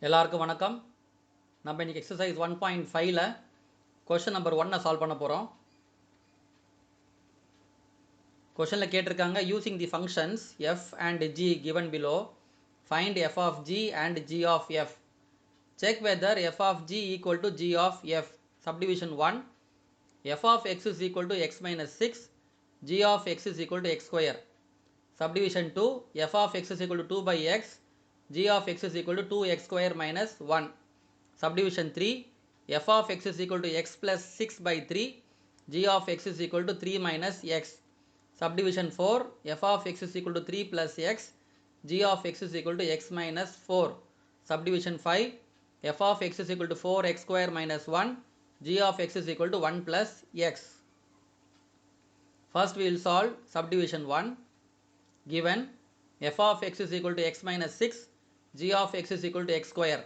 எல்லாருக்கும் வணக்கம். நம்ம இன்னைக்கு எக்ஸசைஸ் 1.5ல கொஸ்டின் நம்பர் 1 சால்வ் பண்ண போகிறோம். கொஸ்டினில் கேட்டிருக்காங்க using the functions f and g given below find f of g and g of f. Check whether f of g equal to g of f. Subdivision 1, f of x is equal to x minus 6, g of x is equal to x square. Subdivision 2, f of x is equal to 2 by x, g of x is equal to 2x square minus 1. Subdivision 3, f of x is equal to x plus 6 by 3, g of x is equal to 3 minus x. Subdivision 4, f of x is equal to 3 plus x, g of x is equal to x minus 4. Subdivision 5, f of x is equal to 4x square minus 1, g of x is equal to 1 plus x. First we will solve subdivision 1. Given f of x is equal to x minus 6, g of x is equal to x square.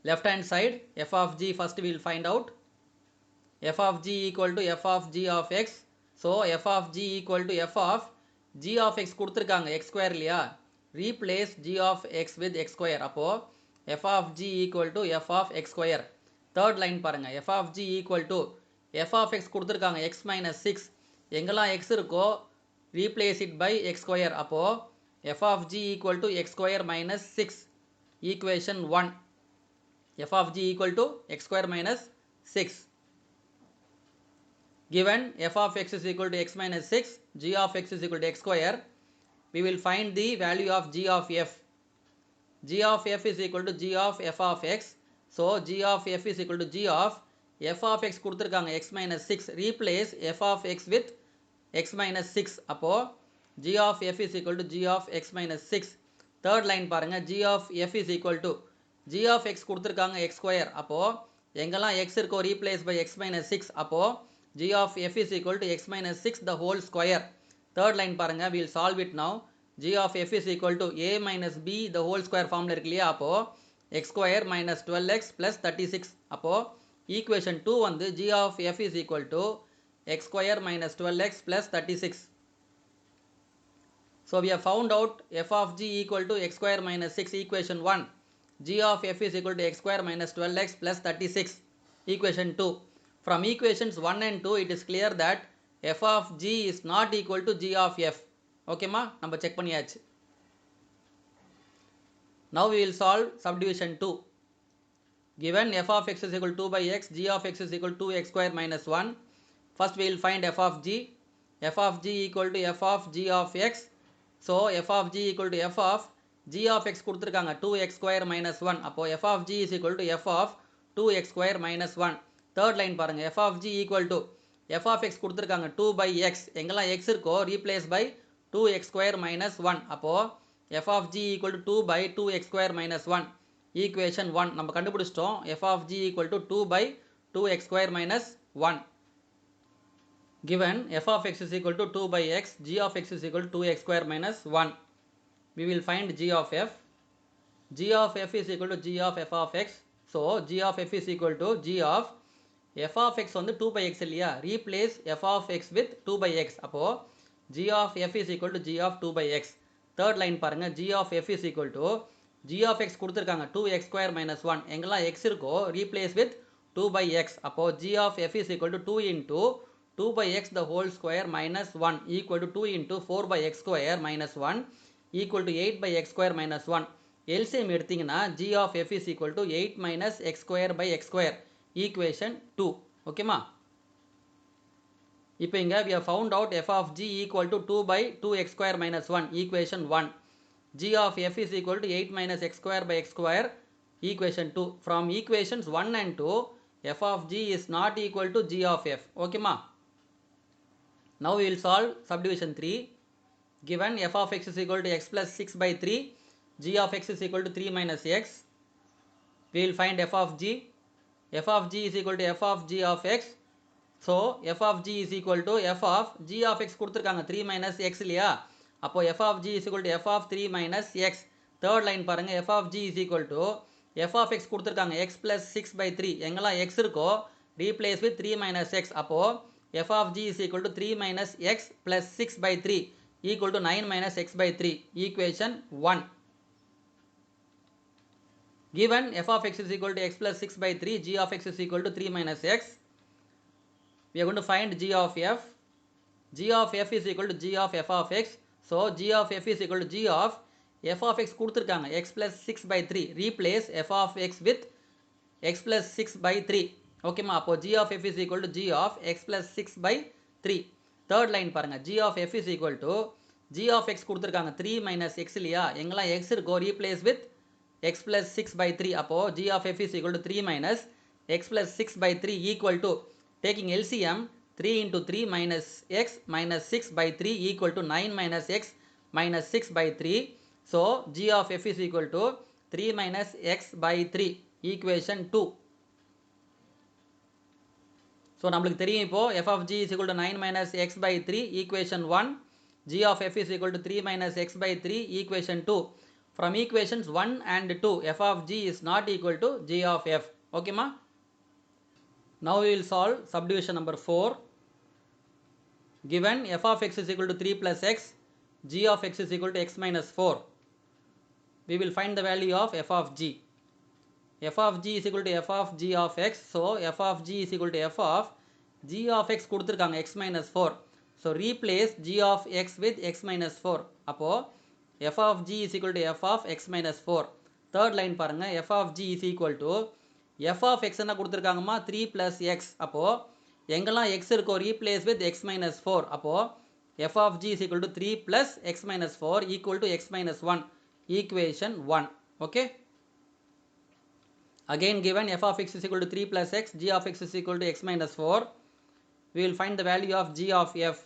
Left hand side f of g first we will find out. F of g equal to f of g of x. So f of g equal to f of g of x கொடுத்திருக்காங்க x square இல்லையா, replace g of x with x square. அப்போ f of g equal to f of x square. Third line பாருங்க, f of g equal to f of x கொடுத்திருக்காங்க x minus 6, எங்கெல்லாம் x இருக்கோ replace it by x square. அப்போ f of g equal to x square minus 6. Equation 1. f of g equal to x square minus 6. Given f of x is equal to x minus 6, g of x is equal to x square, we will find the value of g of f. g of f is equal to g of f of x. So g of f is equal to g of f of x கொடுத்திருக்காங்க x minus 6, replace f of x with x minus 6. அப்போ g of f is equal to g of x minus 6. Third line பாருங்க, g of f is equal to g of x கொடுத்திருக்காங்க x square. அப்போ எங்கெல்லாம் x இருக்கோ replace by x minus 6. அப்போ g of f is equal to x minus 6 the whole square. Third line பாருங்க, we will solve it now. g of f is equal to a minus b the whole square formula இருக்கு இல்லையா, அப்போ x square minus 12x plus 36. அப்போ equation 2 வந்து g of f is equal to x square minus 12x plus 36. So we have found out f of g equal to x square minus 6. Equation 1, g of f is equal to x square minus 12x plus 36. Equation 2. From equations 1 and 2 it is clear that f of g is not equal to g of f. Okay ma, நம்ம check பண்ணியாச்சு. Now we will solve subdivision 2. Given f of x is equal to 2 by x, g of x is equal to 2x square minus 1. First we will find f of g. f of g equal to f of g of x. So f of g equal to f of g of x கொடுத்திருக்காங்க 2x square minus 1. அப்போ f of g is equal to f of 2x square minus 1. Third line பாருங்க, f of g equal to f of x கொடுத்திருக்காங்க 2 by x, எங்கெல்லாம் x இருக்கோ replace by 2x square minus 1. அப்போ f of g equal to 2 by 2x square minus 1. Equation 1 நம்ம கண்டுபிடிச்சிட்டோம். f of g equal to 2 by 2x square minus 1. Given f of x is equal to 2 by x, g of x is equal to 2x square minus 1. We will find g of f. g of f is equal to g of f of x. So g of f is equal to g of f of x வந்து 2 by x இல்லையா, replace f of x with 2 by x. அப்போ g of f is equal to g of 2 by x. Third line பாருங்க, g of f is equal to g of x கொடுத்திருக்காங்க 2x square minus 1, எங்கெல்லாம் x இருக்கோ replace with 2 by x. அப்போ g of f is equal to 2 into 2 by x the whole square minus 1 equal to 2 into 4 by x square minus 1 equal to 8 by x square minus 1. LCM எடுத்தீங்கன்னா g of f is equal to 8 minus x square by x square. Equation 2. ஓகேமா, இப்போ இங்க we have found out f of g equal to 2 by 2x square minus 1. Equation 1. g of f is equal to 8 minus x square by x square. Equation 2. From equations 1 and 2 f of g is not equal to g of f. ஓகேமா, now we will solve subdivision 3. Given f of x is equal to x plus 6 by 3, g of x is equal to 3 minus x. We will find f of g. f of g is equal to f of g of x. So f of g is equal to f of g of x கொடுத்திருக்காங்க 3 minus x இல்லையா, அப்போ f of g is equal to f of 3 minus x. Third line பாருங்க, f of g is equal to f of x கொடுத்திருக்காங்க x plus 6 by 3, எங்கெல்லாம் x இருக்கோ replace with 3 minus x. அப்போ f of g is equal to 3 minus x plus 6 by 3 equal to 9 minus x by 3. Equation 1. given f of x is equal to x plus 6 by 3, g of x is equal to 3 minus x, we are going to find g of f. G of f is equal to g of f of x. So g of f is equal to g of f of x கொடுத்திருக்காங்க x plus 6 by 3. Replace f of x with x plus 6 by 3. ஓகேமா, அப்போ g of f is equal to g of x plus 6 by 3. Third line பாருங்க, g of f is equal to g of x கொடுத்திருக்காங்க 3 minus x இல்லையா, எங்கெல்லாம் x இருக்கோ replace with x plus 6 by 3. அப்போ g of f is equal to 3 minus x plus 6 by 3 equal to, taking LCM, 3 into 3 minus x minus 6 by 3 equal to 9 minus x minus 6 by 3. So g of f is equal to 3 minus x by 3, equation 2. So நம்மளுக்கு தெரியும் இப்போ f of g is equal to 9 minus x by 3, equation 1. g of f is equal to 3 minus x by 3, equation 2. From equations 1 and 2, f of g is not equal to g of f. Okay ma? Now we will solve subdivision number 4. Given f of x is equal to 3 plus x, g of x is equal to x minus 4. We will find the value of f of g. f of g is equal to f of g of x. So f of g is equal to f of g of x கொடுத்திருக்காங்க x minus 4. So replace g of x with x minus 4. அப்போ f of g is equal to f of x minus 4. Third line பாருங்க, f of g is equal to f of x என்ன கொடுத்திருக்காங்கமா 3 plus x. அப்போ எங்கெல்லாம் x இருக்கோ replace with x minus 4. அப்போ f of g is equal to 3 plus x minus 4 equal to x minus 1, equation 1. Okay. Again given f of x is equal to 3 plus x, g of x is equal to x minus 4. We will find the value of g of f.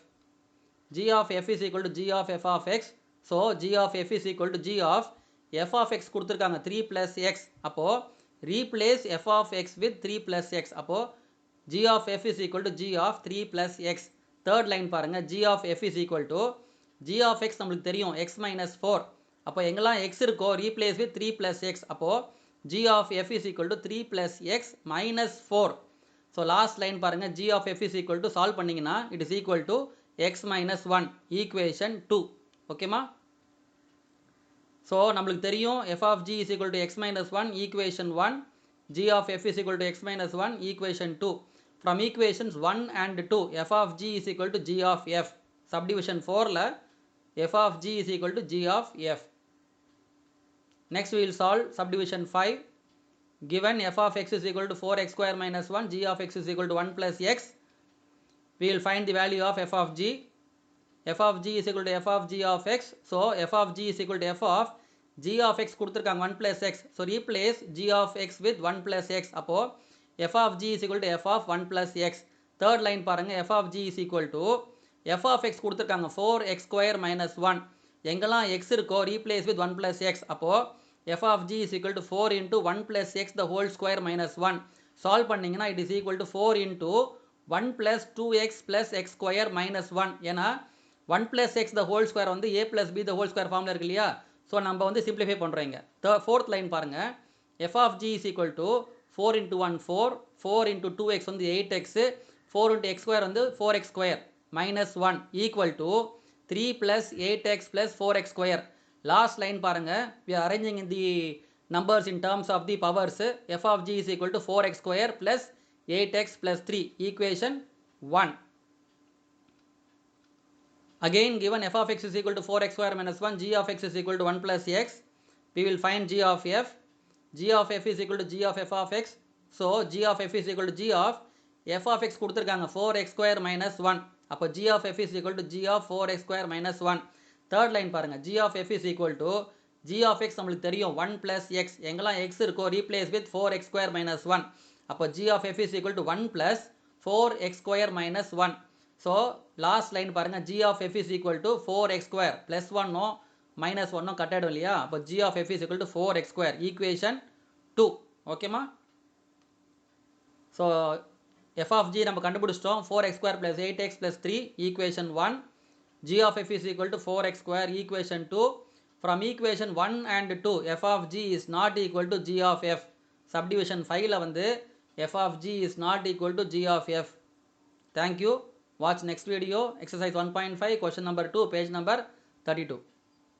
g of f is equal to g of f of x. So g of f is equal to g of f of x கொடுத்திருக்காங்க 3 plus x. அப்போ replace f of x with 3 plus x. அப்போ g of f is equal to g of 3 plus x. Third line பாருங்க, g of f is equal to g of x நம்மளுக்கு தெரியும் x minus 4. அப்போ எங்கெல்லாம் x இருக்கோ replace with 3 plus x. அப்போ g of f is equal to 3 plus x minus 4. So last line பாருங்க, g of f is equal to, solve பண்ணீங்கன்னா it is equal to x minus 1, equation 2. ஓகேமா? So நம்மளுக்கு தெரியும் f of g is equal to x minus 1, equation 1. g of f is equal to x minus 1, equation 2. From equations 1 and 2, f of g is equal to g of f. Subdivision 4 la f of g is equal to g of f. Next we will solve subdivision 5. Given f of x is equal to 4x square minus 1, g of x is equal to 1 plus x. We will find the value of f of g. f of g is equal to f of g of x. So f of g is equal to f of g of x கொடுத்திருக்காங்க 1 plus x. So replace g of x with 1 plus x. அப்போ f of g is equal to f of 1 plus x. Third line பாருங்க, f of g is equal to f of x கொடுத்திருக்காங்க 4x square minus 1. எங்கெல்லாம் x இருக்கோ replace with 1 plus x. அப்போ f of g is equal to 4 into 1 plus x the whole square minus 1. Solve பண்ணீங்கன்னா it is equal to 4 into 1 plus 2x plus x square minus 1. ஏன்னா 1 plus x the whole square வந்து a plus b the whole square ஃபார்ம்ல இருக்கு இல்லையா. So நம்ம வந்து simplify பண்ணுறோங்க. Fourth line பாருங்க, f of g is equal to 4 into 1 4, 4 into 2x வந்து 8x, 4 into x square வந்து 4x square minus 1 equal to 3 plus 8x plus 4x square. Last line பாருங்க, we are arranging in the numbers in terms of the powers. f of g is equal to 4x square plus 8x plus 3, equation 1. Again given f of x is equal to 4x square minus 1, g of x is equal to 1 plus x. We will find g of f. g of f is equal to g of f of x. So g of f is equal to g of f of x கொடுத்திருக்காங்க 4x square minus 1. அப்போ g of f is equal to g of 4x square minus 1. Third line பாருங்க, g of f is equal to g of x நம்மளுக்கு தெரியும் 1 plus x. எங்கெல்லாம் x இருக்கோ replace with 4x square minus 1. அப்போ g of f is equal to 1 plus 4x square minus 1. So last line பாருங்க, g of f is equal to 4x square plus 1 no minus 1 no cut ஆயிடும் இல்லையா. அப்போ g of f is equal to 4x square, equation 2. ஓகேமா? So f of g நம்ம கண்டுபிடிச்சிட்டோம், 4x square plus 8x plus 3, equation 1. g of f is equal to 4x square, equation 2. From equation 1 and 2, f of g is not equal to g of f. Subdivision 5 ல வந்து f of g is not equal to g of f. Thank you. Watch next video, exercise 1.5, question number 2, page number 32.